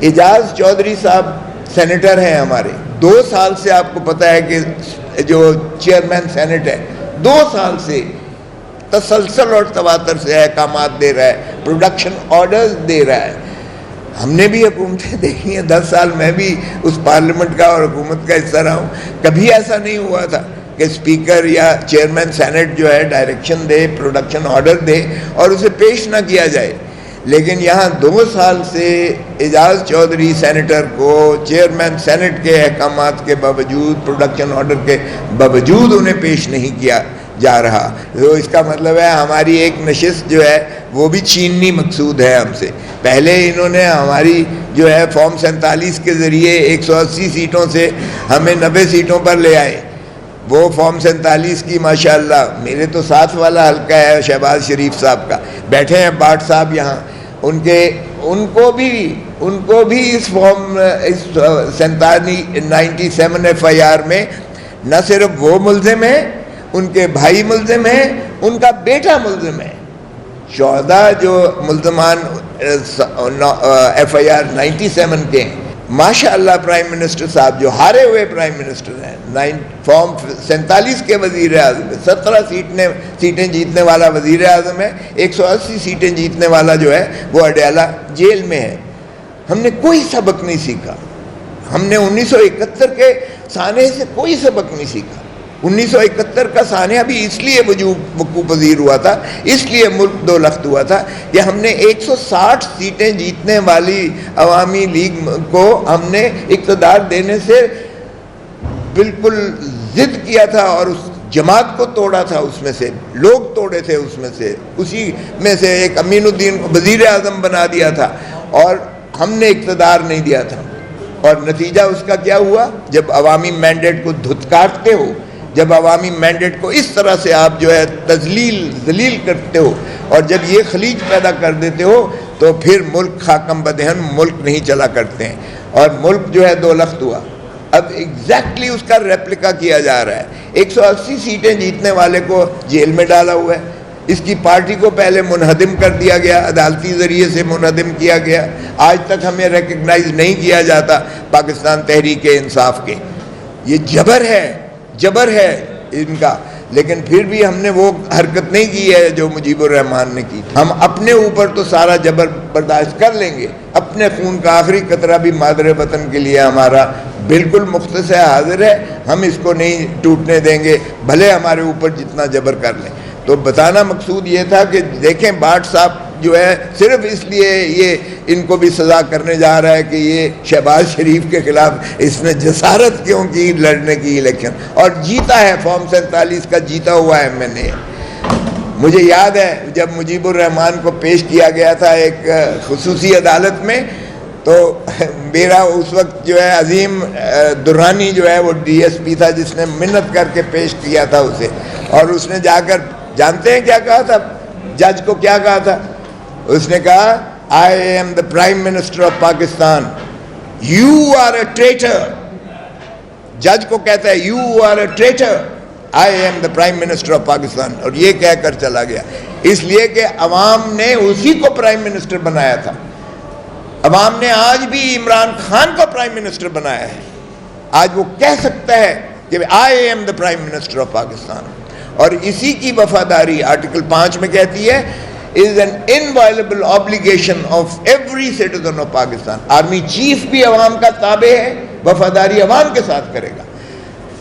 اعجاز چودھری صاحب سینیٹر ہیں ہمارے، 2 سال سے آپ کو پتہ ہے کہ جو چیئرمین سینٹ ہے 2 سال سے تسلسل اور تواتر سے احکامات دے رہا ہے، پروڈکشن آرڈرز دے رہا ہے۔ ہم نے بھی حکومتیں دیکھی ہیں، 10 سال میں بھی اس پارلیمنٹ کا اور حکومت کا حصہ رہا ہوں، کبھی ایسا نہیں ہوا تھا کہ اسپیکر یا چیئرمین سینٹ جو ہے ڈائریکشن دے، پروڈکشن آرڈر دے اور اسے پیش نہ کیا جائے۔ لیکن یہاں 2 سال سے اعجاز چودھری سینیٹر کو چیئرمین سینٹ کے احکامات کے باوجود، پروڈکشن آرڈر کے باوجود انہیں پیش نہیں کیا جا رہا، تو اس کا مطلب ہے ہماری ایک نشست جو ہے وہ بھی چھیننی مقصود ہے ہم سے۔ پہلے انہوں نے ہماری جو ہے فارم 47 کے ذریعے 180 سیٹوں سے ہمیں 90 سیٹوں پر لے آئے۔ وہ فارم 47 کی ماشاءاللہ، میرے تو ساتھ والا حلقہ ہے شہباز شریف صاحب کا، بیٹھے ہیں بھاٹ صاحب یہاں، ان کو بھی اس فارم 97 FIR میں نہ صرف وہ ملزم ہیں، ان کے بھائی ملزم ہیں، ان کا بیٹا ملزم ہے۔ شہداء جو ملزمان FIR 97 کے ہیں، ماشاءاللہ پرائم منسٹر صاحب جو ہارے ہوئے پرائم منسٹر ہیں، فارم 47 کے وزیر اعظم ہے، 17 سیٹیں جیتنے والا وزیر اعظم ہے، 180 سیٹیں جیتنے والا جو ہے وہ اڈیالہ جیل میں ہے۔ ہم نے کوئی سبق نہیں سیکھا، ہم نے 1971 کے سانحے سے کوئی سبق نہیں سیکھا۔ 1971 کا سانحہ بھی اس لیے وقوع پذیر ہوا تھا، اس لیے ملک 2 لخت ہوا تھا کہ ہم نے 160 سیٹیں جیتنے والی عوامی لیگ کو ہم نے اقتدار دینے سے بالکل ضد کیا تھا، اور اس جماعت کو توڑا تھا، اس میں سے لوگ توڑے تھے، اس میں سے اسی میں سے ایک امین الدین کو وزیر اعظم بنا دیا تھا، اور ہم نے اقتدار نہیں دیا تھا۔ اور نتیجہ اس کا کیا ہوا؟ جب عوامی مینڈیٹ کو دھتکارتے ہو، جب عوامی مینڈیٹ کو اس طرح سے آپ جو ہے ذلیل کرتے ہو، اور جب یہ خلیج پیدا کر دیتے ہو، تو پھر ملک خاکم بدہن ملک نہیں چلا کرتے ہیں، اور ملک جو ہے 2 لخت ہوا۔ اب ایگزیکٹلی اس کا ریپلیکا کیا جا رہا ہے، 180 سیٹیں جیتنے والے کو جیل میں ڈالا ہوا ہے، اس کی پارٹی کو پہلے منہدم کر دیا گیا، عدالتی ذریعے سے منہدم کیا گیا، آج تک ہمیں ریکگنائز نہیں کیا جاتا پاکستان تحریک انصاف کے۔ یہ جبر ہے ان کا، لیکن پھر بھی ہم نے وہ حرکت نہیں کی ہے جو مجیب الرحمان نے کی۔ ہم اپنے اوپر تو سارا جبر برداشت کر لیں گے، اپنے خون کا آخری قطرہ بھی مادر وطن کے لیے ہمارا بالکل مختص ہے، حاضر ہے، ہم اس کو نہیں ٹوٹنے دیں گے، بھلے ہمارے اوپر جتنا جبر کر لیں۔ تو بتانا مقصود یہ تھا کہ دیکھیں بھاٹ صاحب جو ہے صرف اس لیے یہ ان کو بھی سزا کرنے جا رہا ہے کہ یہ شہباز شریف کے خلاف اس نے جسارت کیوں کی لڑنے کی الیکشن، اور جیتا ہے، فارم 47 کا جیتا ہوا ہے میں نے۔ مجھے یاد ہے جب مجیب الرحمان کو پیش کیا گیا تھا ایک خصوصی عدالت میں، تو میرا اس وقت جو ہے عظیم درانی جو ہے وہ DSP تھا، جس نے منت کر کے پیش کیا تھا اسے، اور اس نے جا کر جانتے ہیں کیا کہا تھا؟ جج کو کیا کہا تھا؟ اس نے کہا I am the Prime Minister of Pakistan, you are a traitor۔ جج کو کہتا ہے you are a traitor, I am the Prime Minister of Pakistan، اور یہ کہہ کر چلا گیا، اس لیے کہ عوام نے اسی کو پرائم منسٹر بنایا تھا۔ عوام نے آج بھی عمران خان کو پرائم منسٹر بنایا ہے، آج وہ کہہ سکتا ہے کہ I am the Prime Minister of Pakistan، اور اسی کی وفاداری آرٹیکل 5 میں کہتی ہے is an inviolable obligation of every citizen of Pakistan۔ Army chief بھی عوام کا تابع ہے، وفاداری عوام کے ساتھ کرے گا۔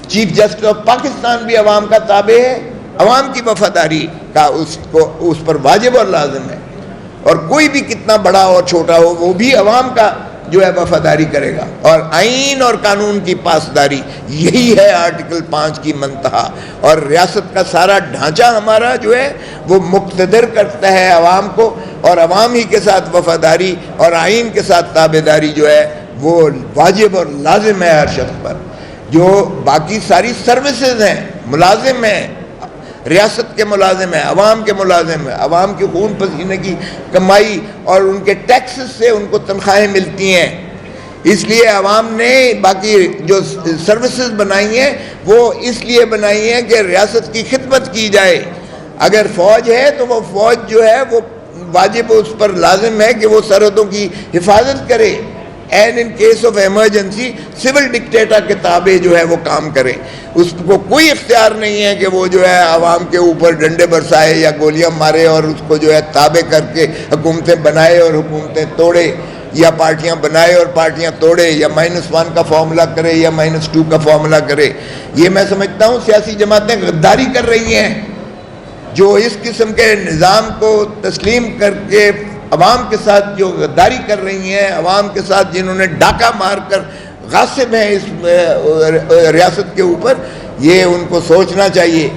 چیف جسٹس آف پاکستان بھی عوام کا تابع ہے، عوام کی وفاداری کا اس پر واجب اور لازم ہے، اور کوئی بھی کتنا بڑا اور چھوٹا ہو وہ بھی عوام کا جو ہے وفاداری کرے گا، اور آئین اور قانون کی پاسداری، یہی ہے آرٹیکل 5 کی منتہا۔ اور ریاست کا سارا ڈھانچہ ہمارا جو ہے وہ مقتدر کرتا ہے عوام کو، اور عوام ہی کے ساتھ وفاداری اور آئین کے ساتھ تابعداری جو ہے وہ واجب اور لازم ہے ہر شخص پر۔ جو باقی ساری سروسز ہیں، ملازم ہیں، ریاست کے ملازم ہیں، عوام کے ملازم ہیں، عوام کے خون پسینے کی کمائی اور ان کے ٹیکسز سے ان کو تنخواہیں ملتی ہیں، اس لیے عوام نے باقی جو سروسز بنائی ہیں وہ اس لیے بنائی ہیں کہ ریاست کی خدمت کی جائے۔ اگر فوج ہے تو وہ فوج جو ہے وہ واجب اس پر لازم ہے کہ وہ سرحدوں کی حفاظت کرے، and in case of emergency civil dictator کے تابع جو ہے وہ کام کرے. اس کو کوئی اختیار نہیں ہے کہ وہ جو ہے عوام کے اوپر ڈنڈے برسائے یا گولیاں مارے اور اس کو جو ہے تابع کر کے حکومتیں بنائے اور حکومتیں توڑے, یا پارٹیاں بنائے اور پارٹیاں توڑے, یا -1 کا فارمولہ کرے یا -2 کا فارمولہ کرے. یہ میں سمجھتا ہوں سیاسی جماعتیں غداری کر رہی ہیں جو اس قسم کے نظام کو تسلیم کر کے عوام کے ساتھ جو غداری کر رہی ہیں, عوام کے ساتھ جنہوں نے ڈاکہ مار کر غاصب ہیں اس ریاست کے اوپر. یہ ان کو سوچنا چاہیے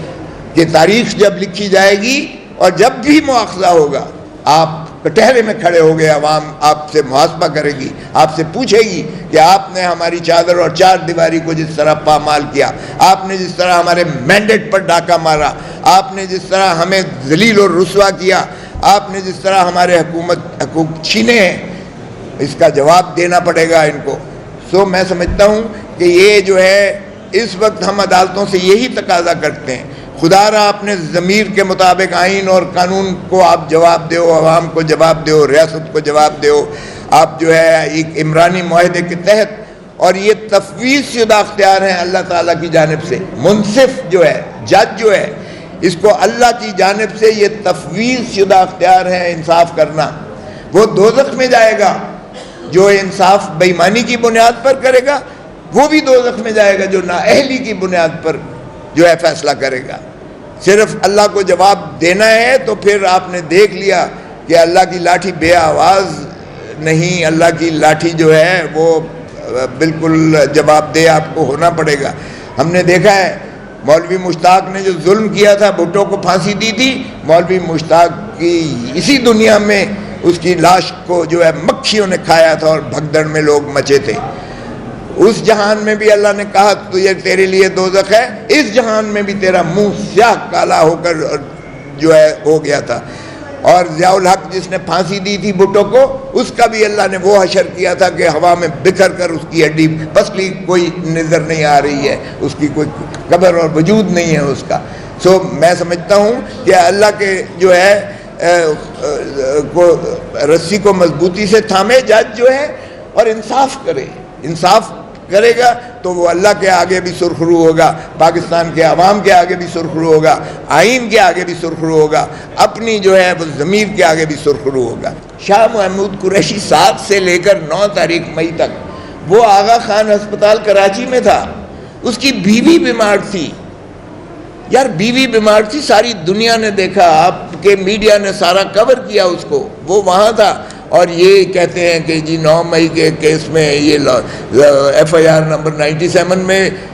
کہ تاریخ جب لکھی جائے گی اور جب بھی مواخذہ ہوگا, آپ کٹہرے میں کھڑے ہو گئے, عوام آپ سے محاسبہ کرے گی, آپ سے پوچھے گی کہ آپ نے ہماری چادر اور چار دیواری کو جس طرح پامال کیا, آپ نے جس طرح ہمارے مینڈیٹ پر ڈاکہ مارا, آپ نے جس طرح ہمیں ذلیل اور رسوا کیا, آپ نے جس طرح ہمارے حقوق چھینے ہیں, اس کا جواب دینا پڑے گا ان کو. سو میں سمجھتا ہوں کہ یہ جو ہے اس وقت ہم عدالتوں سے یہی تقاضا کرتے ہیں, خدا را اپنے ضمیر کے مطابق آئین اور قانون کو آپ جواب دو, عوام کو جواب دو, ریاست کو جواب دو. آپ جو ہے ایک عمرانی معاہدے کے تحت, اور یہ تفویض شدہ اختیار ہیں اللہ تعالیٰ کی جانب سے, منصف جو ہے جج جو ہے اس کو اللہ کی جانب سے یہ تفویض شدہ اختیار ہے انصاف کرنا. وہ دوزخ میں جائے گا جو انصاف بے ایمانی کی بنیاد پر کرے گا, وہ بھی دوزخ میں جائے گا جو نااہلی کی بنیاد پر جو ہے فیصلہ کرے گا. صرف اللہ کو جواب دینا ہے تو پھر آپ نے دیکھ لیا کہ اللہ کی لاٹھی بے آواز نہیں, اللہ کی لاٹھی جو ہے وہ بالکل جواب دہ آپ کو ہونا پڑے گا. ہم نے دیکھا ہے مولوی مشتاق نے جو ظلم کیا تھا, بھٹو کو پھانسی دی تھی, مولوی مشتاق کی اسی دنیا میں اس کی لاش کو جو ہے مکھیوں نے کھایا تھا اور بھگدڑ میں لوگ مچے تھے. اس جہان میں بھی اللہ نے کہا تو یہ تیرے لیے دوزخ ہے, اس جہان میں بھی تیرا منہ سیاہ کالا ہو کر جو ہے ہو گیا تھا. اور ضیاء الحق جس نے پھانسی دی تھی بھٹو کو, اس کا بھی اللہ نے وہ حشر کیا تھا کہ ہوا میں بکھر کر اس کی ہڈی پسلی کوئی نظر نہیں آ رہی ہے, اس کی کوئی قبر اور وجود نہیں ہے اس کا. سو میں سمجھتا ہوں کہ اللہ کے جو ہے رسی کو مضبوطی سے تھامے جج جو ہے اور انصاف کرے. انصاف کرے گا تو وہ اللہ کے آگے بھی سرخرو ہوگا, پاکستان کے عوام کے آگے بھی سرخرو ہوگا, آئین کے آگے بھی سرخرو ہوگا, اپنی جو ہے وہ ضمیر کے آگے بھی سرخرو ہوگا. شاہ محمود قریشی 7 سے لے کر 9 تاریخ مئی تک وہ آغا خان ہسپتال کراچی میں تھا, اس کی بیوی بیمار تھی. یار بیوی بیمار تھی, ساری دنیا نے دیکھا, آپ کے میڈیا نے سارا کور کیا اس کو, وہ وہاں تھا. اور یہ کہتے ہیں کہ جی 9 مئی کے کیس میں یہ FIR نمبر 97 میں